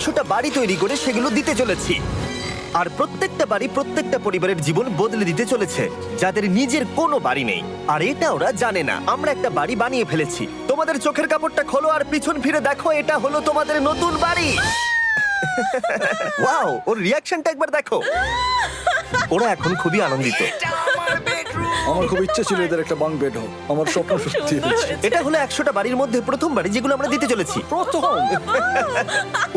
100টা বাড়ি তৈরি করে সেগুলো দিতে চলেছি। আর প্রত্যেকটা বাড়ি প্রত্যেকটা পরিবারের জীবন বদলে দিতে চলেছে যাদের নিজের কোনো বাড়ি নেই। আর এটা ওরা জানে না। আমরা একটা বাড়ি বানিয়ে ফেলেছি। তোমাদের চোখের কাপড়টা খোলো আর পিছন ফিরে দেখো, এটা হলো তোমাদের নতুন বাড়ি। ওয়াও, ওর রিয়াকশনটা একবার দেখো। ওরা এখন খুবই আনন্দিত। আমার খুব ইচ্ছে ছিল এদের একটা বাঙ্ক বেড হোক। আমার স্বপ্ন সত্যি হয়েছে। এটা হলো 100টা বাড়ির মধ্যে প্রথম বাড়ি যেগুলো আমরা দিতে চলেছি। প্রথম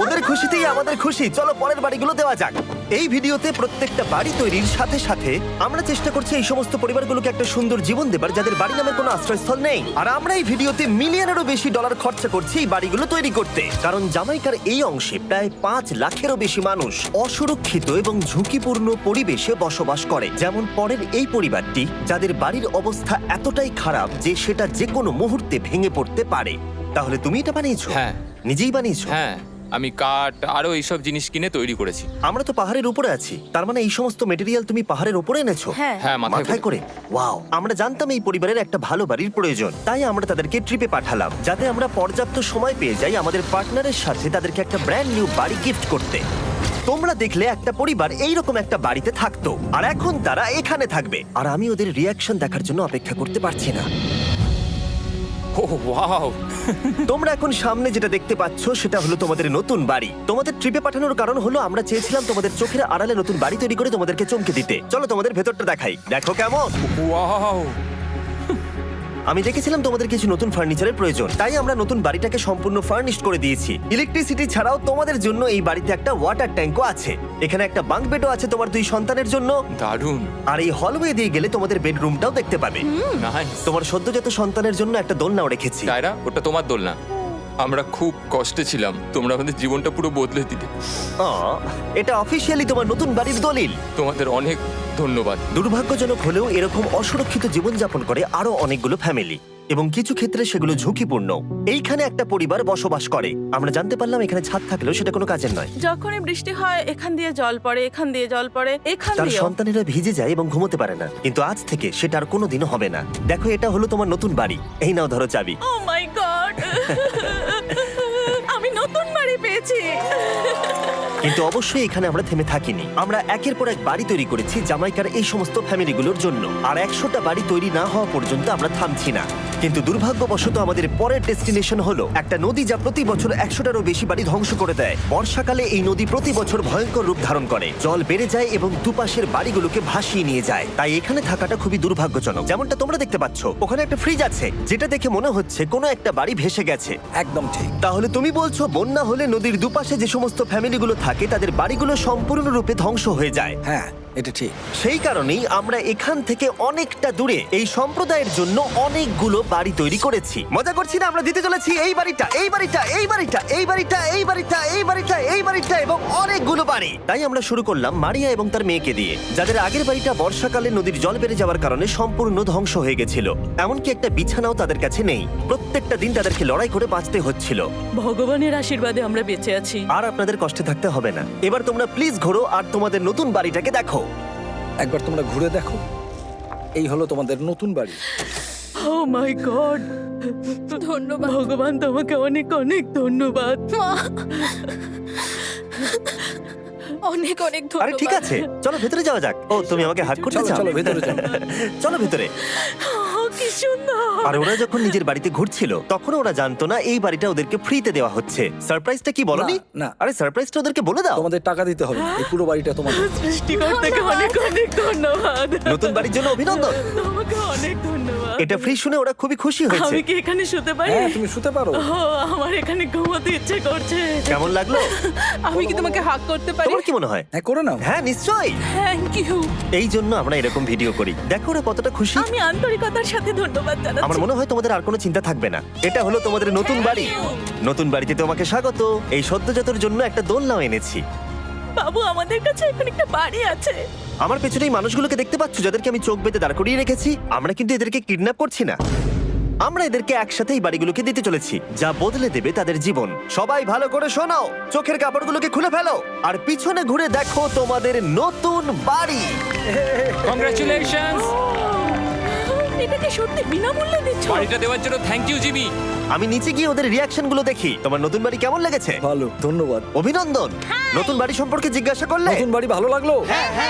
ওদের খুশিতেই আমাদের খুশি। চলো পরের বাড়িগুলো দেওয়া যাক। এই ভিডিওতে প্রত্যেকটা বাড়ি তৈরির সাথে সাথে আমরা চেষ্টা করছি এই সমস্ত পরিবারগুলোকে একটা সুন্দর জীবন দেবার যাদের বাড়ি নামের কোনো আশ্রয়স্থল নেই। আর আমরা এই ভিডিওতে মিলিয়নেরও বেশি ডলার খরচা করছি এই বাড়িগুলো তৈরি করতে, কারণ জামাইকার এই অংশে প্রায় 5 লাখেরও বেশি মানুষ অসুরক্ষিত এবং ঝুঁকিপূর্ণ পরিবেশে বসবাস করে। যেমন পরের এই পরিবারটি, যাদের বাড়ির অবস্থা এতটাই খারাপ যে সেটা যে কোনো মুহূর্তে ভেঙে পড়তে পারে। তাহলে তুমি এটা বানিয়েছো? হ্যাঁ। নিজেই বানিয়েছো? হ্যাঁ, আমি কাঠ আরো এইসব জিনিস কিনে তৈরি করেছি। আমরা তো পাহাড়ের উপরে আছি, তার মানে এই সমস্ত মেটেরিয়াল তুমি পাহাড়ের উপরে এনেছো? হ্যাঁ। হ্যাঁ, মাথায় করে। ওয়াও, আমরা জানতাম এই পরিবারের একটা ভালো বাড়ির প্রয়োজন, তাই আমরা তাদেরকে ট্রিপে পাঠালাম যাতে আমরা পর্যাপ্ত সময় পেয়ে যাই আমাদের পার্টনারের সাথে তাদেরকে একটা ব্র্যান্ড নিউ বাড়ি গিফট করতে। তোমরা দেখলে একটা পরিবার এইরকম একটা বাড়িতে থাকতো, আর এখন তারা এখানে থাকবে। আর আমি ওদের রিয়াকশন দেখার জন্য অপেক্ষা করতে পারছি না। ও ওয়াও, তোমরা এখন সামনে যেটা দেখতে পাচ্ছ সেটা হলো তোমাদের নতুন বাড়ি। তোমাদের ট্রিপে পাঠানোর কারণ হলো আমরা চেয়েছিলাম তোমাদের চোখের আড়ালে নতুন বাড়ি তৈরি করে তোমাদেরকে চমকে দিতে। চলো তোমাদের ভেতরটা দেখাই, দেখো কেমন। ওয়াও। আমি দেখেছিলাম তোমাদের কিছু নতুন ফার্নিচারের প্রয়োজন, তাই আমরা নতুন বাড়িটাকে সম্পূর্ণ ফার্নিশড করে দিয়েছি। ইলেকট্রিসিটি ছাড়াও তোমাদের জন্য এই বাড়িতে একটা ওয়াটার ট্যাঙ্কও আছে। এখানে একটা বাঙ্ক বেডও আছে তোমার 2 সন্তানের জন্য। দারুণ। আর এই হলওয়ে দিয়ে গেলে তোমাদের বেডরুমটাও দেখতে পাবে। নাইস। তোমার সদ্যজাত সন্তানের জন্য একটা দোলনাও রেখেছি। ডায়রা, ওটা তোমার দোলনা। আমরা খুব কষ্টে ছিলাম, তোমরা আমাদের জীবনটা পুরো বদলে দিতে। এটা অফিসিয়ালি তোমার নতুন বাড়ির দলিল। তোমাদের অনেক ধন্যবাদ। দুর্ভাগ্যজনক হলেও এরকম অসুরক্ষিত জীবনযাপন করে আরো অনেকগুলো ফ্যামিলি, এবং কিছু ক্ষেত্রে সেগুলো ঝুঁকিপূর্ণ। এইখানে একটা পরিবার বসবাস করে। আমরা জানতে পারলাম এখানে ছাদ থাকলেও সেটা কোনো কাজের নয়। যখনই বৃষ্টি হয় এখান দিয়ে জল পড়ে, এখান দিয়ে জল পড়ে, এখান তার দিয়ে। সন্তানেরা ভিজে যায় এবং ঘুমোতে পারে না, কিন্তু আজ থেকে সেটা আর কোনোদিনও হবে না। দেখো, এটা হলো তোমার নতুন বাড়ি। এই নাও, ধরো চাবি। ও মাই গড, আমি নতুন বাড়ি পেয়েছি। কিন্তু অবশ্যই এখানে আমরা থেমে থাকিনি। আমরা একের পর এক বাড়ি তৈরি করেছি জামাইকার এই সমস্ত ফ্যামিলিগুলোর জন্য। আর 100টা বাড়ি তৈরি না হওয়া পর্যন্ত আমরা থামছি না। কিন্তু দুর্ভাগ্যবশত আমাদের পরের ডেস্টিনেশন হলো একটা নদী যা প্রতি বছর 100টারও বেশি বাড়ি ধ্বংস করে দেয়। বর্ষাকালে এই নদী প্রতি বছর ভয়ঙ্কর রূপ ধারণ করে, জল বেড়ে যায় এবং দুপাশের বাড়িগুলোকে ভাসিয়ে নিয়ে যায়। তাই এখানে থাকাটা খুবই দুর্ভাগ্যজনক। যেমনটা তোমরা দেখতে পাচ্ছ, ওখানে একটা ফ্রিজ আছে যেটা দেখে মনে হচ্ছে কোনো একটা বাড়ি ভেসে গেছে। একদম ঠিক। তাহলে তুমি বলছো বন্যা হলে নদীর দুপাশে যে সমস্ত ফ্যামিলিগুলো থাকে তাদের বাড়িগুলো সম্পূর্ণরূপে ধ্বংস হয়ে যায়। হ্যাঁ, এটা ঠিক। সেই কারণেই আমরা এখান থেকে অনেকটা দূরে এই সম্প্রদায়ের জন্য অনেকগুলো বাড়ি তৈরি করেছি। মজা করছি না? আমরা দিতে চলেছি এই বাড়িটা, এই বাড়িটা, এই বাড়িটা, এই বাড়িটা, এই বাড়িটা, এই বাড়িটা, এই বাড়িটা এবং অনেকগুলো বাড়ি। তাই আমরা শুরু করলাম মারিয়া এবং তার মেয়েকে দিয়ে, যাদের আগের বাড়িটা বর্ষাকালে নদীর জল বেড়ে যাওয়ার কারণে সম্পূর্ণ ধ্বংস হয়ে গেছিল। এমনকি একটা বিছানাও তাদের কাছে নেই। প্রত্যেকটা দিন তাদেরকে লড়াই করে বাঁচতে হচ্ছিল। ভগবানের আশীর্বাদে আমরা বেঁচে আছি। আর আপনাদের কষ্টে থাকতে হবে না। এবার তোমরা প্লিজ ঘোরো আর তোমাদের নতুন বাড়িটাকে দেখো। একবার তোমরা ঘুরে দেখো, এই হলো তোমাদের নতুন বাড়ি। ও মাই গড, ধন্যবাদ ভগবান, তোমাকে অনেক অনেক ধন্যবাদ। অনেক অনেক আরে ধন্যবাদ। ঠিক আছে, চলো ভেতরে যাওয়া যাক। ও, তুমি আমাকে হাত করতে চলো চাও? চলো ভেতরে চলো। চলো ভেতরে। ও, কি সুন্দর। আর ওরা যখন নিজের বাড়িতে ঘুরছিল তখন ওরা জানতো না এই বাড়িটা ওদেরকে ফ্রিতে দেওয়া হচ্ছে। সারপ্রাইজটা কি বলনি? না, না। আরে সারপ্রাইজটা ওদেরকে বলে দাও। তোমাদের টাকা দিতে হবে না, এই পুরো বাড়িটা তোমাদের। সৃষ্টিকর্তাকে অনেক অনেক ধন্যবাদ। নতুন বাড়ির জন্য অভিনন্দন। তোমাকে অনেক ধন্যবাদ। এটা ফ্রি শুনে ওরা খুবই খুশি হয়েছে। আমি কি এখানে শুতে পারি? হ্যাঁ, তুমি শুতে পারো। ও, আমার এখানে ঘুমোতে ইচ্ছে করছে। কেমন লাগলো? আমি কি তোমাকে হাগ করতে পারি? তোমার কি মনে হয়? হ্যাঁ, করে নাও। হ্যাঁ, নিশ্চয়ই। Thank you. এই জন্য আমরা এরকম ভিডিও করি। দেখো ওরা কতটা খুশি। আমি আন্তরিকতার সাথে ধন্যবাদ আমার জানাচ্ছি। মনে হয় তোমাদের আর কোনো চিন্তা থাকবে না। এটা হলো তোমাদের নতুন বাড়ি। নতুন বাড়িতে তোমাকে স্বাগত। এই সদ্যজাতর জন্য একটা দোলনাও এনেছি। বাবু, আমাদের কাছে এখন একটা বাড়ি আছে। আমার পেছনে এই মানুষগুলোকে দেখতে পাচ্ছ যাদেরকে আমি চোখ বেঁধে দাঁড় করিয়ে রেখেছি? আমরা কিন্তু এদেরকে কিডন্যাপ করছি না। আমরা এদেরকে একসাথে এই বাড়িগুলোকে দিতে চলেছি, যা বদলে দেবে তাদের জীবন। সবাই ভালো করে শোনো, চোখের কাপড়গুলোকে খুলে ফেলো আর পিছনে ঘুরে দেখো তোমাদের নতুন বাড়ি। কংগ্রাচুলেশনস। এটা কি সত্যি বিনামূল্যে দিচ্ছ? বাড়িটা দেওয়ার জন্য থ্যাংক ইউ জিমি। আমি নিচে গিয়ে ওদের রিয়াকশন গুলো দেখি। তোমার নতুন বাড়ি কেমন লেগেছে? ভালো, ধন্যবাদ। অভিনন্দন। নতুন বাড়ি সম্পর্কে জিজ্ঞাসা করলে? নতুন বাড়ি ভালো লাগলো?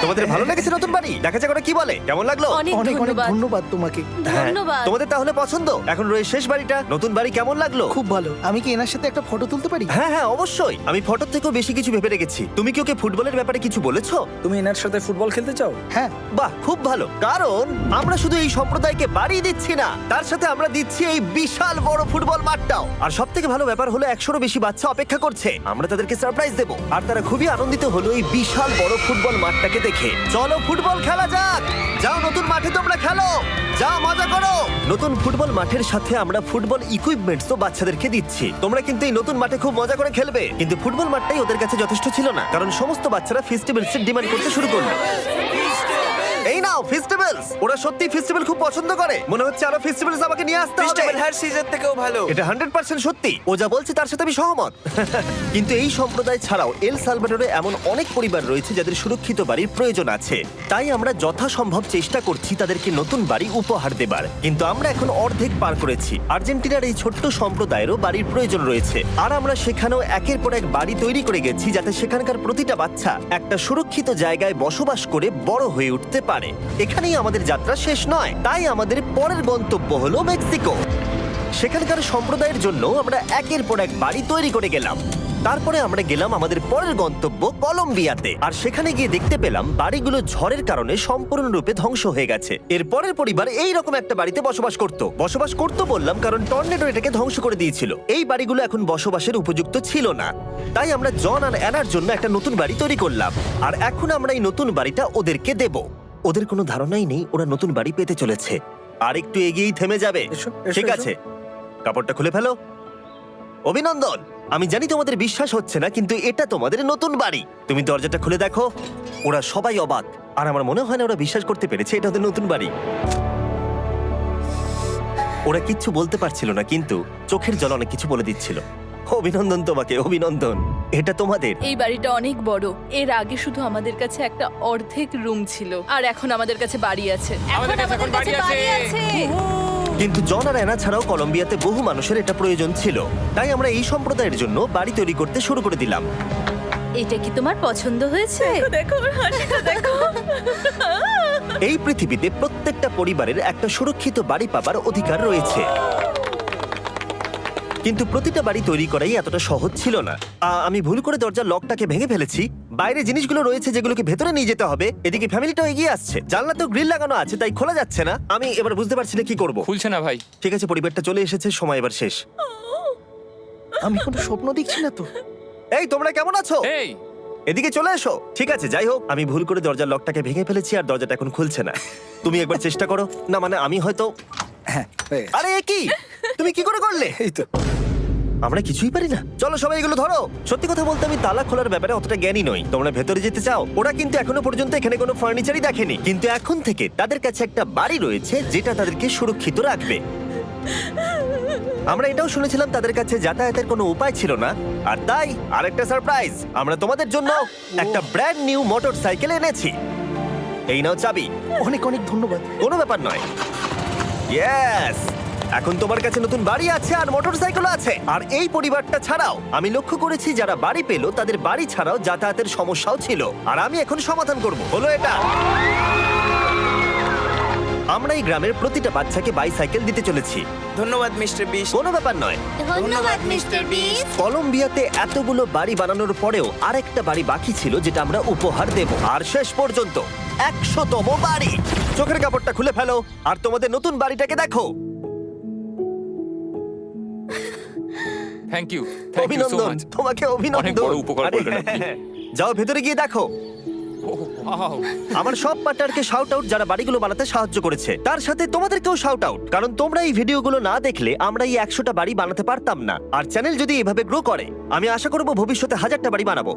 তোমাদের ভালো লেগেছে নতুন বাড়ি? দেখা যাক ওরা কি বলে। কেমন লাগলো? অনেক অনেক অনেক ধন্যবাদ। ধন্যবাদ তোমাকে। হ্যাঁ, ধন্যবাদ। তোমাদের তাহলে পছন্দ। এখন রয়েছে শেষ বাড়িটা। নতুন বাড়ি কেমন লাগলো? খুব ভালো। আমি কি এনার সাথে একটা ফটো তুলতে পারি? হ্যাঁ হ্যাঁ অবশ্যই। আমি ফটোর থেকেও বেশি কিছু ভেবে রেখেছি। তুমি কি ওকে ফুটবলের ব্যাপারে কিছু বলেছো? তুমি এনার সাথে ফুটবল খেলতে চাও? হ্যাঁ। বাহ, খুব ভালো। কারণ আমরা শুধু এই সম্প্রদায়কে বাড়ি দিচ্ছি না, তার সাথে আমরা দিচ্ছি এই বিশাল বড় ফুটবল মাঠটাও। আর সব থেকে ভালো ব্যাপার হলো 100-রও বেশি বাচ্চা অপেক্ষা করছে। আমরা তাদেরকে সারপ্রাইজ দেব, আর তারা খুবই আনন্দিত হলো এই বিশাল বড় ফুটবল মাঠটাকে দেখে। চলো ফুটবল খেলা যাক। যাও নতুন মাঠে তোমরা খেলো, যাও মজা করো। নতুন ফুটবল মাঠের সাথে আমরা ফুটবল ইকুইপমেন্টসও বাচ্চাদেরকে দিচ্ছি। তোমরা কিন্তু এই নতুন মাঠে খুব মজা করে খেলবে। কিন্তু ফুটবল মাঠটাই ওদের কাছে যথেষ্ট ছিল না, কারণ সমস্ত বাচ্চারা ফেস্টিভ্যালসের ডিমান্ড করতে শুরু করলো। এই নাও ফেস্টিভ্যালস। ওরা সত্যি ফেস্টিভ্যাল খুব পছন্দ করে। মনে হচ্ছে আরো ফেস্টিভ্যালস আমাকে নিয়ে আসতে হবে। হার সিজন থেকেও ভালো। এটা 100% সত্যি। ও যা বলছে তার সাথে আমি সহমত। কিন্তু এই সম্প্রদায় ছাড়াও এল সালভাডোরে এমন অনেক পরিবার রয়েছে যাদের সুরক্ষিত বাড়ির প্রয়োজন আছে। তাই আমরা যথাসম্ভব চেষ্টা করছি তাদেরকে নতুন বাড়ি উপহার দেবার। কিন্তু আমরা এখন অর্ধেক পার করেছি। আর্জেন্টিনার এই ছোট্ট সম্প্রদায়েরও বাড়ির প্রয়োজন রয়েছে, আর আমরা সেখানেও একের পর এক বাড়ি তৈরি করে গেছি যাতে সেখানকার প্রতিটা বাচ্চা একটা সুরক্ষিত জায়গায় বসবাস করে বড় হয়ে উঠতে পারে। এখানেই আমাদের যাত্রা শেষ নয়, তাই আমাদের পরের গন্তব্য হলো মেক্সিকো। সেখানকার সম্প্রদায়ের জন্য আমরা একের পর এক বাড়ি তৈরি করে গেলাম। তারপরে আমরা গেলাম আমাদের পরের গন্তব্য কলম্বিয়াতে, আর সেখানে গিয়ে দেখতে পেলাম বাড়িগুলো ঝড়ের কারণে সম্পূর্ণরূপে ধ্বংস হয়ে গেছে। এর পরের পরিবার এই রকম একটা বাড়িতে বসবাস করত বললাম কারণ টর্নেডো এটাকে ধ্বংস করে দিয়েছিল। এই বাড়িগুলো এখন বসবাসের উপযুক্ত ছিল না, তাই আমরা জন আর অ্যানার জন্য একটা নতুন বাড়ি তৈরি করলাম। আর এখন আমরা এই নতুন বাড়িটা ওদেরকে দেব। ওদের কোনো ধারণাই নেই ওরা নতুন বাড়ি পেতে চলেছে। আর একটু এগিয়েই থেমে যাবে। এসো, এসো, ঠিক এসো। আছে, কাপড়টা খুলে ফেলো। অভিনন্দন। আমি জানি তোমাদের বিশ্বাস হচ্ছে না, কিন্তু এটা তোমাদের নতুন বাড়ি। তুমি দরজাটা খুলে দেখো। ওরা সবাই অবাক, আর আমার মনে হয় না ওরা বিশ্বাস করতে পেরেছে এটা ওদের নতুন বাড়ি। ওরা কিচ্ছু বলতে পারছিল না, কিন্তু চোখের জল অনেক কিছু বলে দিচ্ছিল। অভিনন্দন তোমাকে, অভিনন্দন। এটা তোমাদের। এই বাড়িটা অনেক বড়। এর আগে শুধু আমাদের কাছে একটা অর্ধেক রুম ছিল, আর এখন আমাদের কাছে বাড়ি আছে। আমাদের কাছে এখন বাড়ি আছে। কিন্তু জন আর অ্যানা ছাড়াও কলম্বিয়াতে বহু মানুষের এটা প্রয়োজন ছিল, তাই আমরা এই সম্প্রদায়ের জন্য বাড়ি তৈরি করতে শুরু করে দিলাম। এটা কি তোমার পছন্দ হয়েছে? দেখো ওর হাসিটা দেখো। এই পৃথিবীতে প্রত্যেকটা পরিবারের একটা সুরক্ষিত বাড়ি পাবার অধিকার রয়েছে, কিন্তু প্রতিটা বাড়ি তৈরি করাই এতটা সহজ ছিল না। আমি ভুল করে দরজার লকটাকে ভেঙে ফেলেছি। বাইরে জিনিসগুলো রয়েছে যেগুলোকে ভেতরে নিয়ে যেতে হবে। এদিকে ফ্যামিলিটাও এগিয়ে আসছে। জানলা তো গ্রিল লাগানো আছে, তাই খোলা যাচ্ছে না। আমি এবার বুঝতে পারছি না কি করব। খুলছে না ভাই। ঠিক আছে, পরিবারটা চলে এসেছে, সময় এবার শেষ। আমি কোনো স্বপ্ন দেখছি না তো। এই তোমরা কেমন আছো? এই এদিকে চলে এসো। ঠিক আছে, যাই হোক, আমি ভুল করে দরজার লকটাকে ভেঙে ফেলেছি আর দরজাটা এখন খুলছে না। তুমি একবার চেষ্টা করো না। মানে আমি হয়তো। হ্যাঁ, হয়ে গেছে। আরে এ কি, তুমি কি করে করলে? এই তো। আমরা কিছুই পারি না। চলো সবাই এগুলো ধরো। সত্যি কথা বলতে আমি তালা খোলার ব্যাপারে অতটা জ্ঞানী নই। তোমরা ভেতরে যেতে চাও? ওরা কিন্তু এখনো পর্যন্ত এখানে কোনো ফার্নিচারই দেখেনি, কিন্তু এখন থেকে তাদের কাছে একটা বাড়ি রয়েছে যেটা তাদেরকে সুরক্ষিত রাখবে। আমরা এটাও শুনেছিলাম তাদের কাছে যাতায়াতের কোনো উপায় ছিল না, আর তাই আরেকটা সারপ্রাইজ, আমরা তোমাদের জন্য একটা ব্র্যান্ড নিউ মোটরসাইকেল এনেছি। এই নাও চাবি। অনেক অনেক ধন্যবাদ। কোনো ব্যাপার নয়। ইয়েস, এখন তোমার কাছে নতুন বাড়ি আছে আর মোটরসাইকেল আছে। আর এই পরিবারটা ছাড়াও আমি লক্ষ্য করেছি যারা বাড়ি পেলো তাদের বাড়ি ছাড়াও যাতায়াতের সমস্যাও ছিল, আর আমি এখন সমাধান করব। হলো এটা। আমরা এই গ্রামের প্রতিটা বাচ্চাকে বাইসাইকেল দিতে চলেছি। ধন্যবাদ মিস্টার বিস্ট। কোনো ব্যাপার নয়। ধন্যবাদ মিস্টার বিস্ট। কলম্বিয়াতে এতগুলো বাড়ি বানানোর পরেও আরেকটা বাড়ি বাকি ছিল যেটা আমরা উপহার দেব। আর শেষ পর্যন্ত 100তম বাড়ি। চোখের কাপড়টা খুলে ফেলো আর তোমাদের নতুন বাড়িটাকে দেখো। থ্যাংক ইউ সো অভিনন্দন, মাচ। তোমাকে অভিনন্দন। অনেক বড় উপকার আরে, করলেন আপনি। যাও ভেতরে গিয়ে দেখো। ওয়াও। আমার সব পার্টনারকে শাউট আউট যারা বাড়িগুলো বানাতে সাহায্য করেছে। তার সাথে তোমাদেরকেও শাউট আউট, কারণ তোমরা এই ভিডিওগুলো না দেখলে আমরা এই 100টা বাড়ি বানাতে পারতাম না। আর চ্যানেল যদি এভাবে গ্রো করে, আমি আশা করব ভবিষ্যতে 1000টা বাড়ি বানাবো।